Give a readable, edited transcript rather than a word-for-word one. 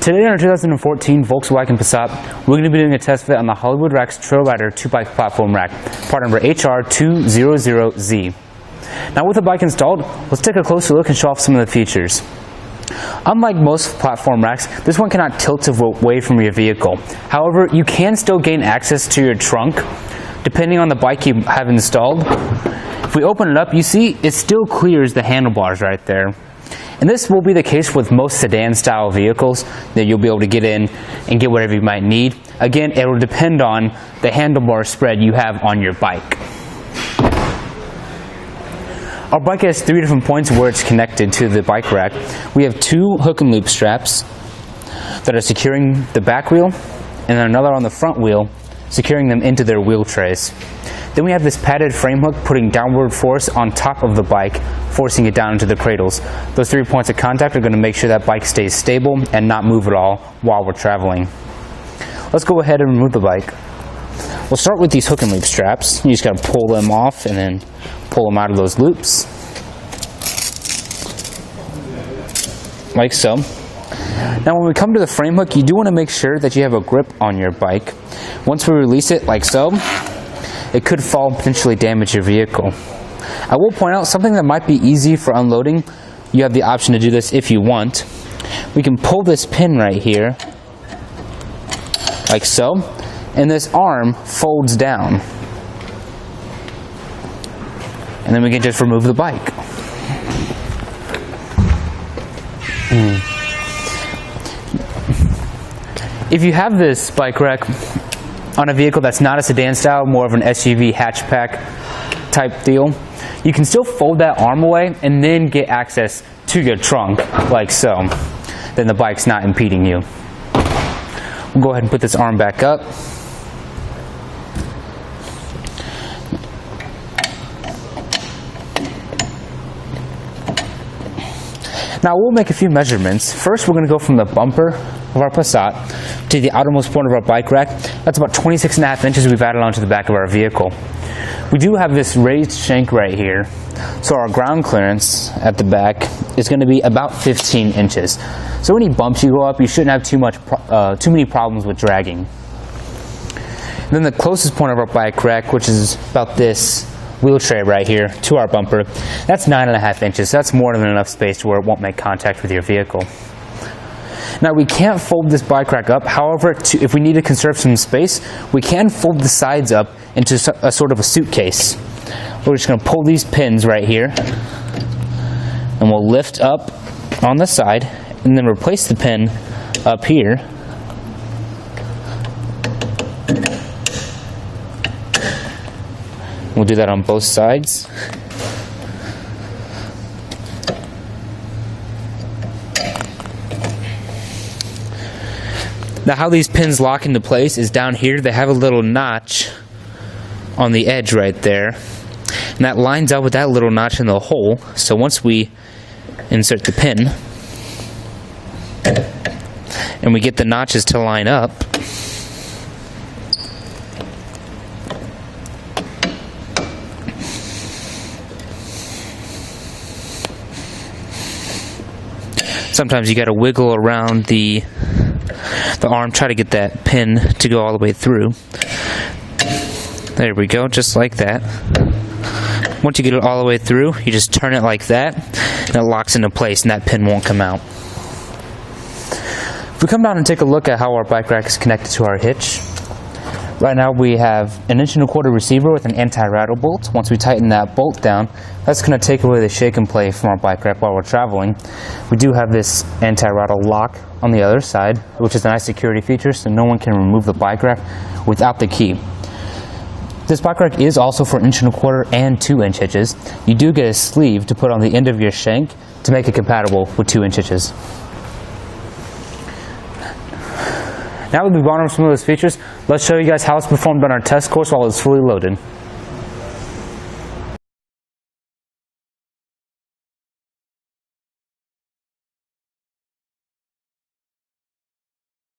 Today in our 2014 Volkswagen Passat, we're going to be doing a test fit on the Hollywood Rack's Trail Rider 2-bike platform rack, part number HR200Z. Now with the bike installed, let's take a closer look and show off some of the features. Unlike most platform racks, this one cannot tilt away from your vehicle. However, you can still gain access to your trunk, depending on the bike you have installed. If we open it up, you see it still clears the handlebars right there. And this will be the case with most sedan style vehicles, that you'll be able to get in and get whatever you might need. Again, it will depend on the handlebar spread you have on your bike. Our bike has 3 different points where it's connected to the bike rack. We have 2 hook and loop straps that are securing the back wheel, and then another on the front wheel, securing them into their wheel trays. Then we have this padded frame hook putting downward force on top of the bike, forcing it down into the cradles. Those 3 points of contact are going to make sure that bike stays stable and not move at all while we're traveling. Let's go ahead and remove the bike. We'll start with these hook and loop straps. You just got to pull them off and then pull them out of those loops, like so. Now when we come to the frame hook, you do want to make sure that you have a grip on your bike. Once we release it, like so, it could fall and potentially damage your vehicle. I will point out something that might be easy for unloading. You have the option to do this if you want. We can pull this pin right here, like so, and this arm folds down. And then we can just remove the bike. If you have this bike rack on a vehicle that's not a sedan style, more of an SUV hatchback type deal, you can still fold that arm away and then get access to your trunk, like so. Then the bike's not impeding you. We'll go ahead and put this arm back up. Now we'll make a few measurements. First, we're going to go from the bumper of our Passat to the outermost point of our bike rack. That's about 26.5 inches we've added onto the back of our vehicle. We do have this raised shank right here, so our ground clearance at the back is going to be about 15 inches. So any bumps you go up, you shouldn't have too many problems with dragging. And then the closest point of our bike rack, which is about this wheel tray right here to our bumper, that's 9.5 inches. So that's more than enough space to where it won't make contact with your vehicle. Now we can't fold this bike rack up. However, if we need to conserve some space, we can fold the sides up into a sort of a suitcase. We're just going to pull these pins right here, and we'll lift up on the side and then replace the pin up here. We'll do that on both sides. Now how these pins lock into place is down here. They have a little notch on the edge right there, and that lines up with that little notch in the hole. So once we insert the pin and we get the notches to line up, sometimes you got to wiggle around the arm, try to get that pin to go all the way through. There we go, just like that. Once you get it all the way through, you just turn it like that, and it locks into place, and that pin won't come out. If we come down and take a look at how our bike rack is connected to our hitch, right now we have an 1 1/4 receiver with an anti-rattle bolt. Once we tighten that bolt down, that's going to take away the shake and play from our bike rack while we're traveling. We do have this anti-rattle lock on the other side, which is a nice security feature, so no one can remove the bike rack without the key. This bike rack is also for 1 1/4 and 2-inch hitches. You do get a sleeve to put on the end of your shank to make it compatible with 2-inch hitches. Now that we've gone over some of those features, let's show you guys how it's performed on our test course while it's fully loaded.